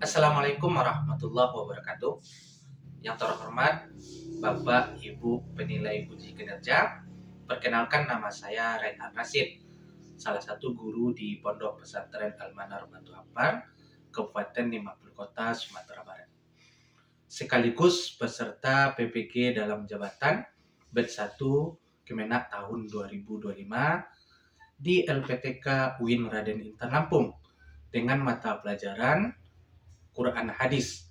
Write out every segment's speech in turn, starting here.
Assalamualaikum warahmatullahi wabarakatuh. Yang terhormat Bapak Ibu penilai uji kinerja, perkenalkan nama saya Reinhard Rashid, salah satu guru di Pondok Pesantren Al-Manar Batu Ampar, Kabupaten 50 Kota, Sumatera Barat. Sekaligus peserta PPG dalam jabatan Batch 1 Kemenak tahun 2025 di LPTK UIN Raden Intan Lampung dengan mata pelajaran Quran Hadis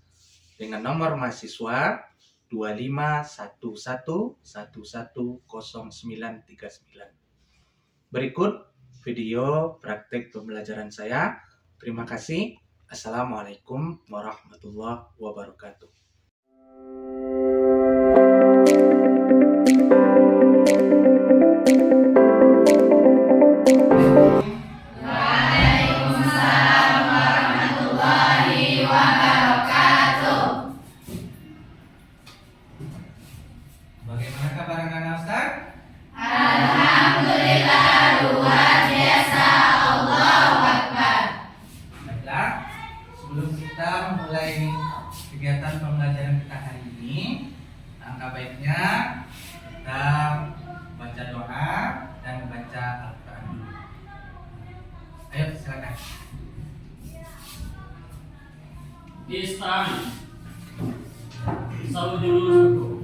dengan nomor mahasiswa 2511110939. Berikut video praktek pembelajaran saya. Terima kasih. Assalamualaikum warahmatullahi wabarakatuh. Bagaimana kabar anak-anak Ustaz? Alhamdulillah luar biasa. Allahu Akbar. Baiklah, sebelum kita mulai kegiatan pembelajaran kita hari ini, angka baiknya kita baca doa dan baca Al-Quran dulu. Ayo silakan. Istami. Salu dulu.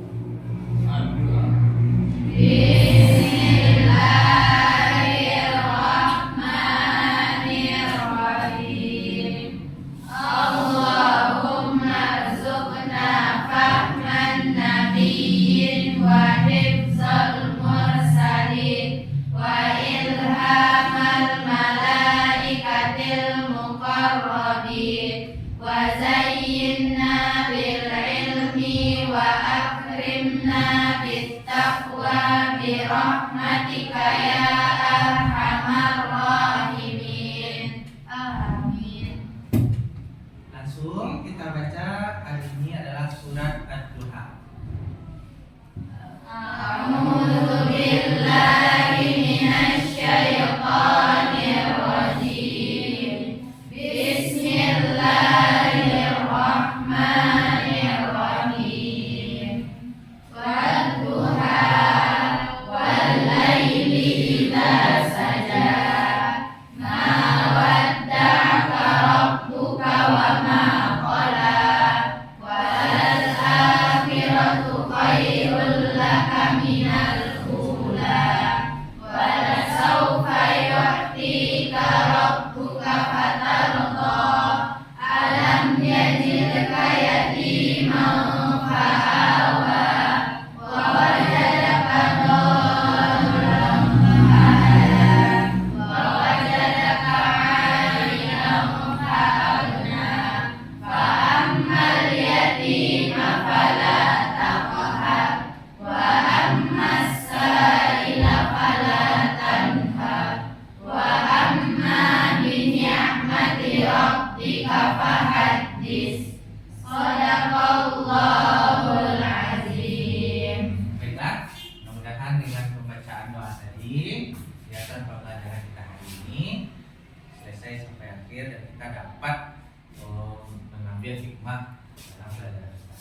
Bismillahirrahmanirrahim. Allahumma rzuqna fahman nabiyyin wa hifzal mursalin wa ilhamal malaikatil muqarrabin wa zayyinna bil ilmi wa akrimna bit taqwa bi rahmatika ya arhamar rahimin. Amin. Langsung kita baca hari ini adalah surat Ad-Duha. A'udzu billahi minasy syaithanir rajim. Bismillahirrahmanirrahim. Wadduha wal laili idza saja. Ma wadda'aka rabbuka wa ma qala. Wal akhiratu khairul laka minal ula. Wala sawfa yu'tika rabbuka fatarda. Alam yajidka yatiman fa'awa. Wa wajadaka dhallan fahada. Wa wajadaka 'ailan fa'agna. Fa ammal yatima fala taqhar. Wa ammas sa'ila fala tanhar. Wa amma bi ni'mati rabbika fahaddits. Shadaqallahul azim. Baiklah, mudah-mudahan dengan pembacaan doa tadi, kegiatan pembelajaran kita hari ini selesai sampai akhir dan kita dapat mengambil hikmah dalam pelajaran kita.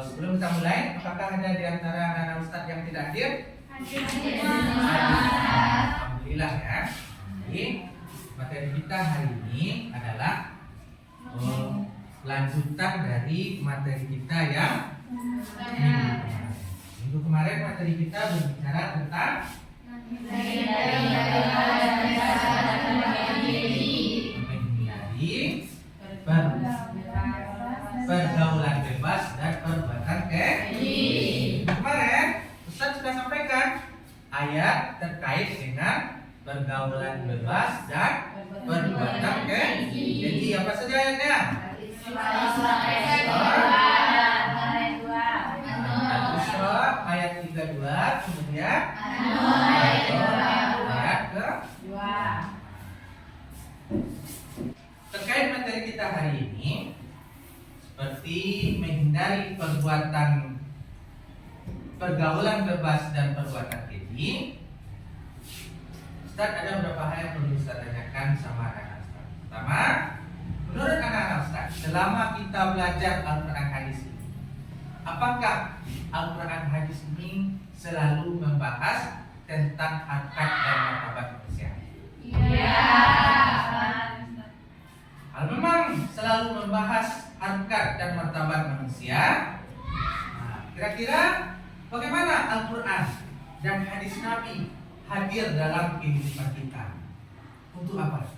Sebelum kita mulai, apakah ada di antara anak-anak Ustadz yang tidak hadir? Alhamdulillah ya. Jadi materi kita hari ini adalah lanjutan dari materi kita yang minggu kemarin materi kita berbicara tentang menghindari pergaulan bebas dan perbuatan keji. Kemarin Ustaz sudah sampaikan ayat terkait dengan pergaulan bebas dan perbuatan keji. Jadi apa saja ayatnya? Al-Isra ayat 32, kemudian ayat ke terkait materi kita hari ini seperti menghindari perbuatan pergaulan bebas dan perbuatan keji. Ustaz, ada beberapa hal yang perlu Ustaz tanyakan sama anak-anak Ustaz. Pertama, menurut anak-anak Ustaz, selama kita belajar Al-Quran hadis ini, apakah Al-Quran hadis ini selalu membahas tentang harkat dan martabat manusia? Iya. Kalau memang selalu membahas harkat dan martabat manusia, nah, kira-kira bagaimana Al-Quran dan hadis Nabi hadir dalam kehidupan kita? Untuk apa?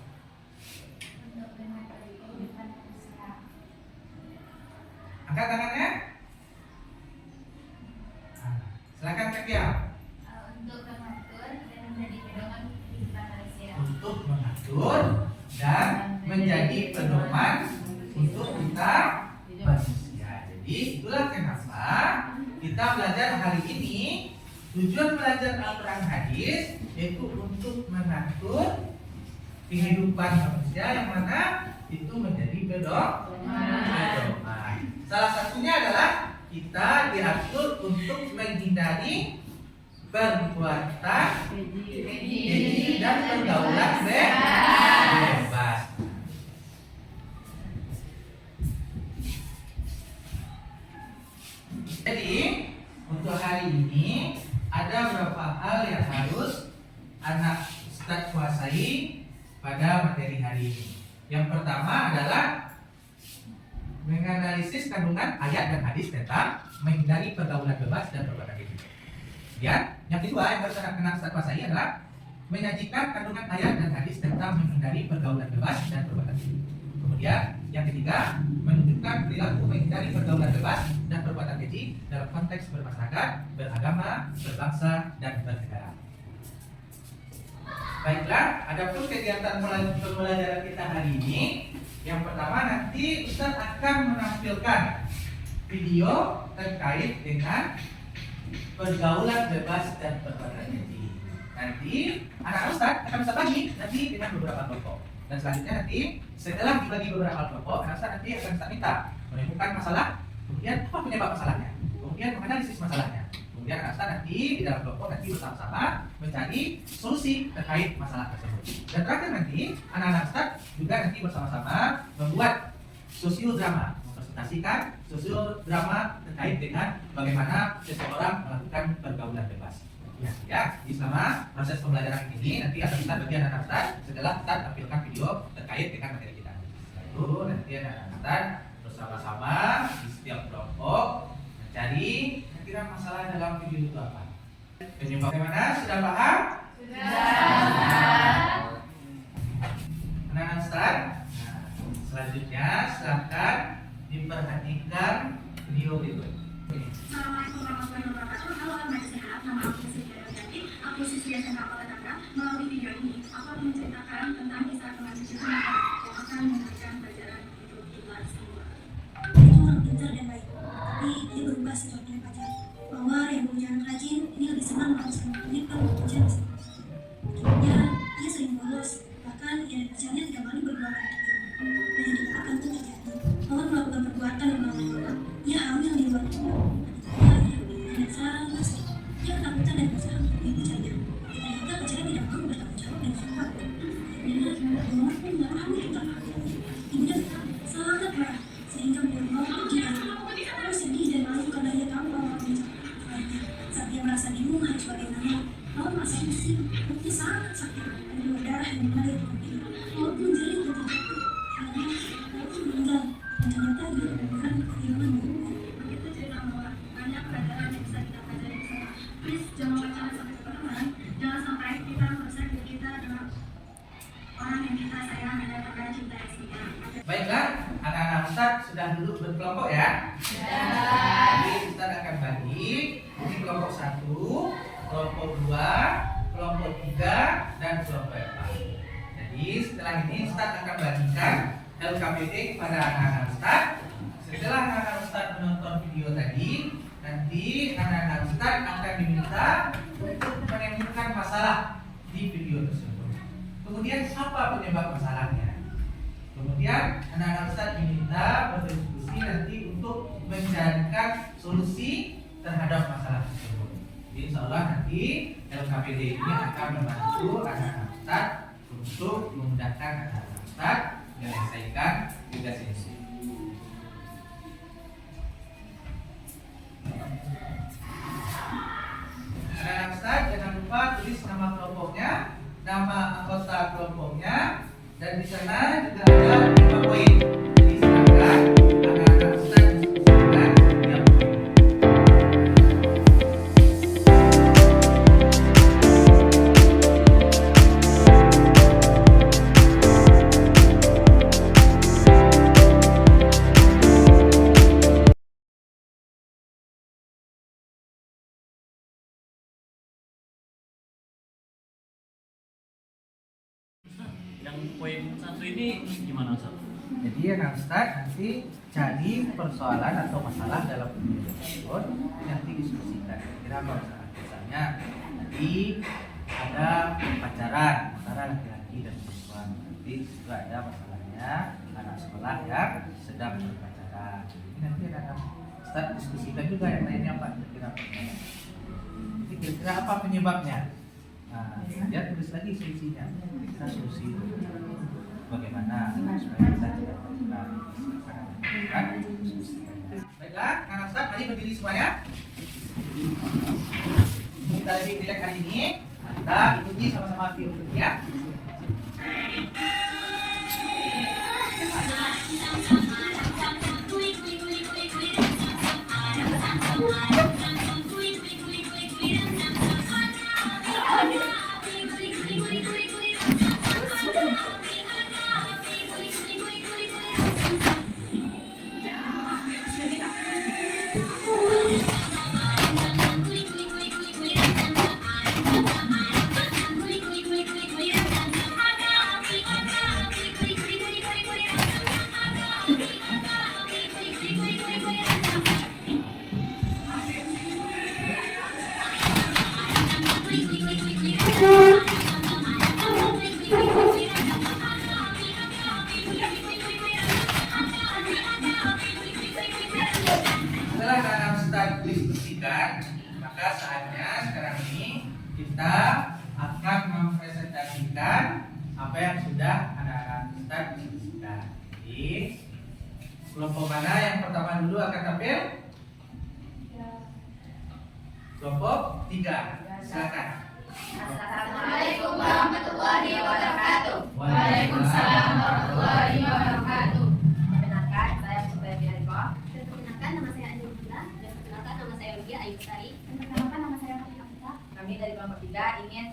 Untuk mengatur kehidupan manusia. Angkat tangannya. Nah, silakan Kak Kia. Untuk mengatur dan menjadi pedoman kehidupan manusia. Untuk mengatur dan menjadi pedoman untuk kita manusia. Jadi itulah kenapa kita belajar hari ini. Tujuan belajar Al-Quran hadis yaitu untuk mengatur kehidupan manusia yang mana itu menjadi pedoman. Salah satunya adalah kita diatur untuk menghindari perbuatan keji dan pergaulan bebas. Jadi untuk hari ini ada beberapa hal yang harus anak Ustadz kuasai pada materi hari ini. Yang pertama adalah menganalisis kandungan ayat dan hadis tentang menghindari pergaulan bebas dan perbuatan keji. Kemudian yang kedua yang harus anak Ustadz kuasai adalah menyajikan kandungan ayat dan hadis tentang menghindari pergaulan bebas dan perbuatan keji. Kemudian yang ketiga menunjukkan perilaku menghindari pergaulan bebas dan perbuatan keji dalam konteks bermasyarakat, beragama, berbangsa, dan bernegara. Baiklah, adapun kegiatan pembelajaran kita hari ini, yang pertama nanti Ustaz akan menampilkan video terkait dengan pergaulan bebas dan perbuatan keji. Nanti anak Ustaz akan Ustaz bagi nanti dengan beberapa kelompok. Dan selanjutnya nanti setelah dibagi beberapa kelompok, anak Ustaz nanti akan Ustaz minta menemukan masalah, kemudian apa penyebab masalahnya, kemudian menganalisis masalahnya. Kemudian anak Ustaz nanti di dalam kelompok nanti bersama-sama mencari solusi terkait masalah tersebut. Dan terakhir nanti anak-anak Ustaz juga nanti bersama-sama membuat sosiodrama, mempresentasikan sosiodrama terkait dengan bagaimana seseorang melakukan pergaulan bebas. Ya, di selama proses pembelajaran ini nanti akan kita bagian anak Ustaz setelah kita tampilkan video terkait dengan materi kita. Lalu nanti anak Ustaz bersama-sama di setiap kelompok mencari kira-kira masalah dalam video itu apa. Penyebab bagaimana? Sudah paham? Sudah. Anak Ustaz. Nah, selanjutnya silakan diperhatikan video berikut. Assalamualaikum warahmatullahi wabarakatuh. Halo Mbak Sehat, nama aku Siti Rajati. Aku siswi SMA Kota Tangerang. Melalui video ini, aku akan menceritakan tentang kisah teman sejujurnya yang akan memberikan pelajaran hidup kita semua. Dia itu orang pintar dan baik, tapi dia berubah setelah punya pacar. Mawar yang berjalan rajin, ini lebih senang kalau sama menyimpan ujian bersama. Kemudian, dia sering bolos, bahkan ia dan pacarnya tidak malu berduaan untuk diri. Dan yang tidak akan itu terjadi. Mawar melakukan perbuatan yang melanggar. Ia hamil di luar rumah. Dan sangat sedih. Dia ketakutan dan berusaha untuk pacarnya. Ternyata pacarnya tidak mau bertanggung jawab dan suka. Akhirnya, Mawar pun memahami tentang hal itu. Kemudian, sangat marah sehingga membuat Mawar pergi dari rumah. Mawar sedih dan malu karena ia tahu Mawar menjadi saat dia merasa bingung harus bagaimana. Mawar merasa pusing, perutnya sangat sakit, dan berdarah yang mengalir di pipi. Mawar pun jerit dan terjatuh. Karena Mawar pun meninggal. Dan ternyata dia menemukan kehilangan gurunya. Begitu cerita Mawar, banyak pelajaran yang bisa kita pelajari bersama. Please, jangan pacaran sampai kemana-mana. Jangan sampai kita merusak hidup kita dengan orang yang kita sayang dan kita cintai semua. Baiklah, anak-anak Ustaz sudah duduk berkelompok ya. Jadi Ustaz akan bagi ini kelompok 1, kelompok 2, kelompok 3, dan kelompok 4. Jadi setelah ini Ustaz akan bagikan LKPD kepada anak-anak Ustaz. Setelah anak-anak Ustaz menonton video tadi, nanti anak-anak Ustaz akan diminta untuk menemukan masalah di video tersebut. Kemudian apa penyebab masalahnya? Kemudian anak-anak Ustaz diminta berdiskusi nanti untuk mencarikan solusi terhadap masalah tersebut. Jadi insya Allah nanti LKPD ini akan membantu anak-anak Ustaz untuk memudahkan anak-anak Ustaz menyelesaikan tugas ini. Anak-anak Ustaz, jangan lupa tulis nama kelompoknya, nama anggota kelompoknya, dan di sana juga ada 5 poin. Jadi silakan anak-anak Ustaz diskusikan tiap poin. Yang poin 1 ini gimana Ustaz? Jadi anak Ustaz nanti cari persoalan atau masalah dalam video tersebut nanti diskusikan. Kira apa masalah? Misalnya tadi ada pacaran antara laki-laki dan perempuan. Nanti juga ada masalahnya anak sekolah yang sedang berpacaran. Ini nanti anak Ustaz diskusikan juga yang lainnya Pak. Kira-kira apa? Jadi kira-kira apa penyebabnya? Nah, dia tulis lagi solusinya. Kita solusi bagaimana supaya kita tidak terkena. Baiklah, anak Ustaz, mari berdiri semuanya. Kita lebih rileks hari ini. Kita ikuti sama-sama video ya. Setelah anak Ustaz diskusikan, maka saatnya sekarang ini kita akan mempresentasikan apa yang sudah anak-anak Ustaz diskusikan. Jadi kelompok mana yang pertama dulu akan tampil? Kelompok 3. Silakan. Assalamualaikum warahmatullahi wabarakatuh. Waalaikumsalam warahmatullahi wabarakatuh. Perkenalkan, saya Putri Bianco. Perkenalkan, nama saya Andi Mutila. Dan perkenalkan, nama saya Rugia Ayu Sari. Dan perkenalkan, nama saya Fatima Fita. Kami dari kelompok 3 ingin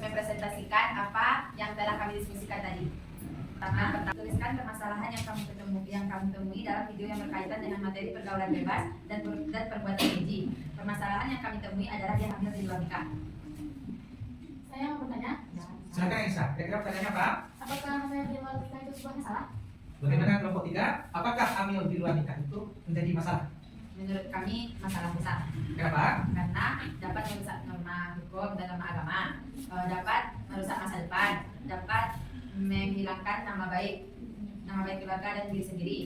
mempresentasikan apa yang telah kami diskusikan tadi. Pertama, tuliskan permasalahan yang kamu temui dalam video yang berkaitan dengan materi pergaulan bebas dan perbuatan keji. Permasalahan yang kami temui adalah dia hamil di luar nikah. Saya mau bertanya, Silakan Isa. Kira-kira pertanyaannya apa? apakah saya di luar nikah itu sebuah masalah? Bagaimana kelompok 3? Apakah hamil di luar nikah itu menjadi masalah? Menurut kami masalah besar Kenapa? karena dapat merusak norma hukum dan norma agama, dapat merusak masa depan, dapat menghilangkan nama baik keluarga dan diri sendiri.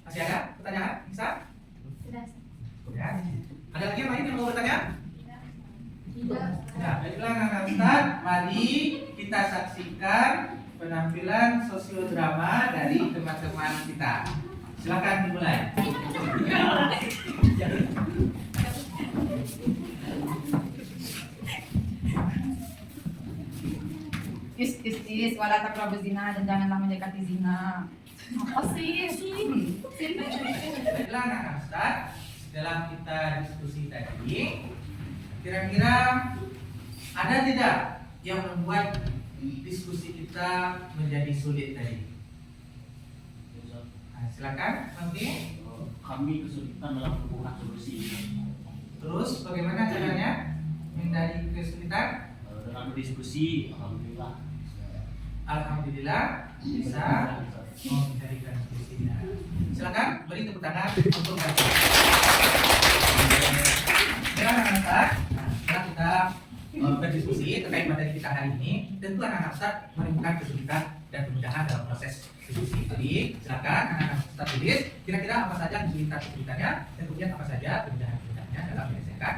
Masih ada pertanyaan? Isa? Tidak. Ya. Ada lagi yang lain yang mau bertanya? Tidak. Ya, baiklah anak Ustaz, mari kita saksikan penampilan sosiodrama dari teman-teman kita. Silakan dimulai. Is wala taqrabu zina dan janganlah mendekati zina. Apa sih? Baiklah anak Ustaz, dalam kita diskusi tadi, kira-kira ada tidak yang membuat diskusi kita menjadi sulit tadi? Nah, silakan, nanti. Kami kesulitan dalam menemukan solusi Terus bagaimana caranya menghindari kesulitan? dengan berdiskusi. Alhamdulillah. Alhamdulillah bisa mencarikan solusinya. Silakan beri tepuk tangan untuk mereka. Silakan anak-anak. Setelah kita berdiskusi terkait materi kita hari ini, tentu anak-anak Ustaz menemukan kesulitan dan kemudahan dalam proses diskusi. Jadi silakan anak-anak Ustaz tulis kira-kira apa saja kesulitan-kesulitannya dan kemudian apa saja kemudahan-kemudahannya dalam menyelesaikan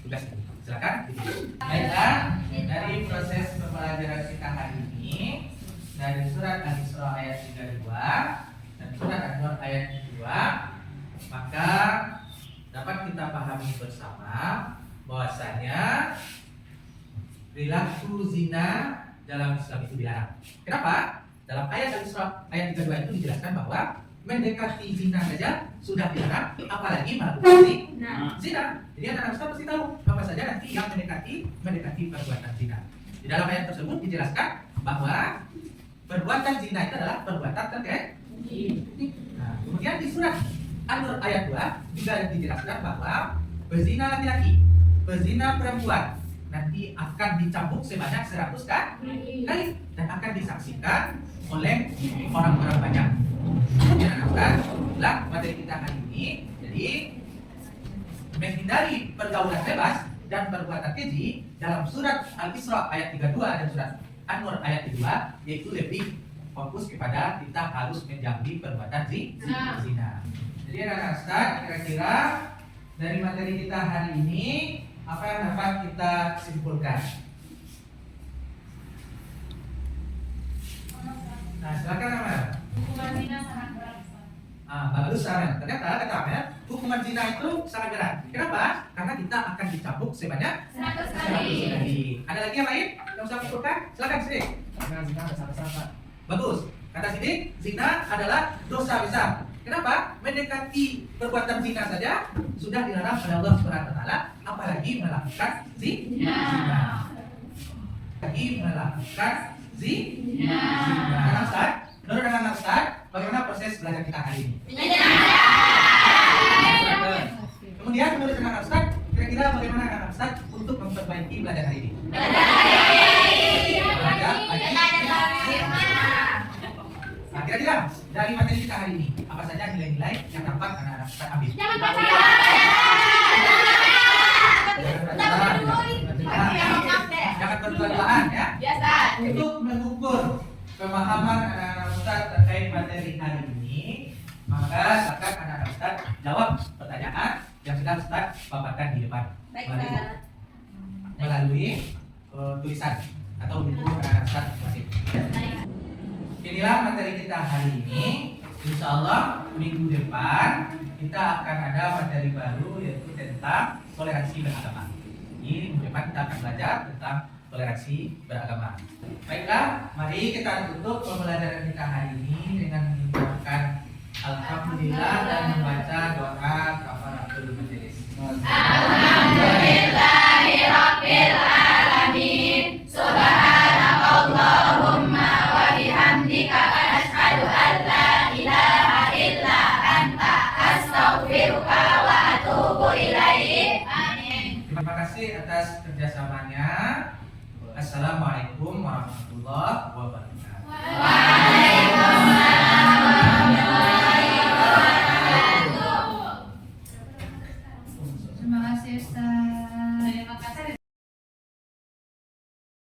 tugas ini. Silakan ditulis. Baiklah, dari proses pembelajaran kita hari ini dari surat perilaku zina dalam Islam itu dilarang. Kenapa? Dalam ayat Al-Isra ayat 32 itu dijelaskan bahwa mendekati zina saja sudah dilarang, apalagi melakukan zina. Jadi anak-anak Ustaz pasti tahu apa saja nanti yang mendekati perbuatan zina. Di dalam ayat tersebut dijelaskan bahwa perbuatan zina itu adalah perbuatan terkait. Nah, kemudian di surat An-Nur ayat 2 juga dijelaskan bahwa pezina laki-laki, pezina perempuan nanti akan dicambuk sebanyak 100 kali dan akan disaksikan oleh orang-orang banyak. Ya, nah, materi kita hari ini, jadi menghindari pergaulan bebas dan perbuatan keji dalam surat Al-Isra ayat 32 dan surat An-Nur ayat 2 yaitu lebih fokus kepada kita harus menjauhi perbuatan zina. Jadi anak-anak Ustaz, kira-kira dari materi kita hari ini apa yang dapat kita simpulkan? Nah, silakan Amel. Hukuman zina sangat berat. Bagus Amel. Ternyata kata Amel, hukuman zina itu sangat berat. Kenapa? Karena kita akan dicambuk sebanyak 100 kali. Ada lagi yang lain yang bisa simpulkan? Silakan Sidik. Karena zina besar-besar, Pak. Bagus. Kata Sidik, zina adalah dosa besar. Kenapa? Mendekati perbuatan zina saja sudah dilarang oleh Allah Subhanahu wa taala, apalagi melakukan zina. Apalagi melakukan zina. Anak Ustaz, menurut anak Ustaz, bagaimana proses belajar kita hari ini? Kemudian menurut anak Ustaz, kira-kira bagaimana anak Ustaz untuk memperbaiki belajar hari ini? Nah, kira-kira dari materi kita hari ini, apa saja nilai-nilai yang dapat anak-anak Ustaz ambil? Jangan baca. Jangan berduaan ya. Biasa. Untuk mengukur pemahaman anak-anak Ustaz terkait materi hari ini, maka silakan anak-anak Ustaz jawab pertanyaan yang sudah Ustaz paparkan di depan Baik, melalui, Pak. melalui tulisan atau buku anak-anak Ustaz masing. Inilah materi kita hari ini. Insya Allah minggu depan kita akan ada materi baru yaitu tentang toleransi beragama. Ini minggu depan kita akan belajar tentang toleransi beragama. Baiklah, mari kita tutup pembelajaran kita hari ini dengan mengucapkan alhamdulillah dan membaca doa kafaratul majelis. Alhamdulillahirabbil alamin. Subhanakallahumma wa bihamdika asyhadu an la ilaha illa anta astaghfiruka wa atubu ilaik. Amin. Terima kasih atas kerjasamanya. Assalamualaikum warahmatullahi wabarakatuh.